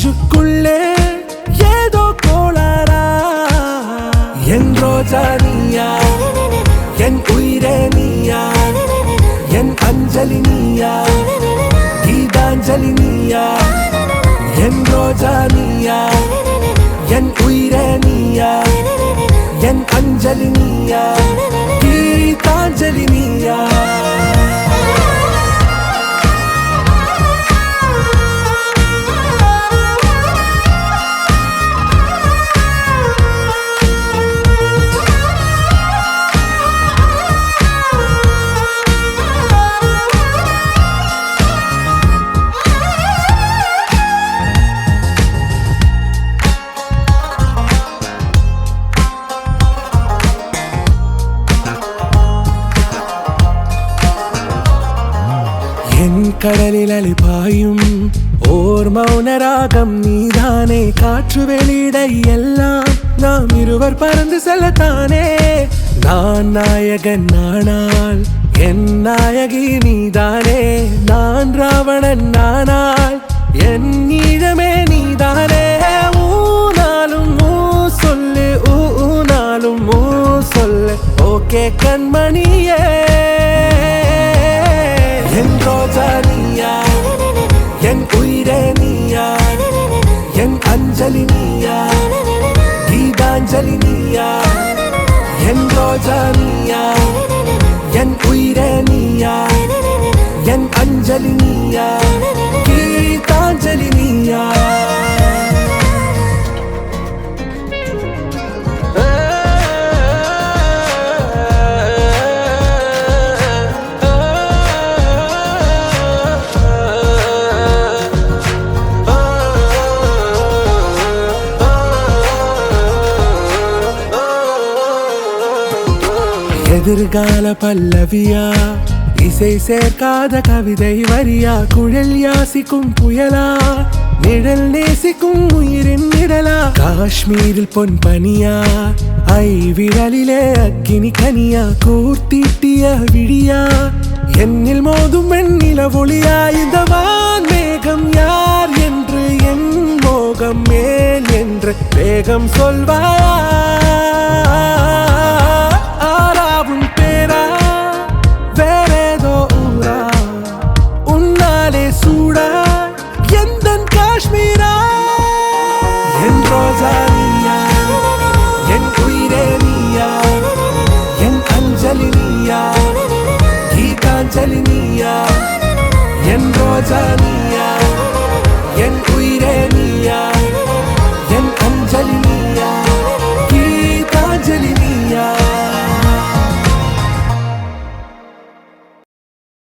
நெஞ்சுக்குள்ளே ஏதோ கோளாரா என் ரோஜா நீயா என் உயிரே நீயா என் அஞ்சலி நீயா கீதாஞ்சலி நீயா என் ரோஜா நீயா என் உயிரே நீயா என் அஞ்சலி நீயா கீதாஞ்சலி நீயா என் கடலில் அலிபாயும் ஓர் மௌனராகம் நீதானே காற்று வெளியிட எல்லாம் நாம் இருவர் பறந்து செல்லத்தானே நான் நாயகன் நானால் என் நாயகி நீதானே நான் ராவணன் நானால் என் ஈழமே நீதானே ஊனாலும் ஊ சொல்லு ஊனாலும் ஊ சொல்லு ஓகே கண்மணியே என் ரோஜா நீயா என் உயிரே நீயா என் அஞ்சலி நீயா கீதாஞ்சலி நீயா என் ரோஜா நீயா என் உயிரே நீயா என் அஞ்சலி நீயா கீதாஞ்சலி நீயா எதிர்கால பல்லவியா இசை சேர்க்காத கவிதை வரியா குழல் யாசிக்கும் புயலா நிழல் நேசிக்கும் உயிரின் நிழலா காஷ்மீரில் பொன் பனியா ஐ விரலிலே அக்கினி கனியா கூர்த்தீட்டிய விழியா என்னில் மோதும் வெண்ணில ஒளியா இந்த வான் மேகம் யார் என்று என் மோகம் மேல் என்று வேகம் சொல்வாயா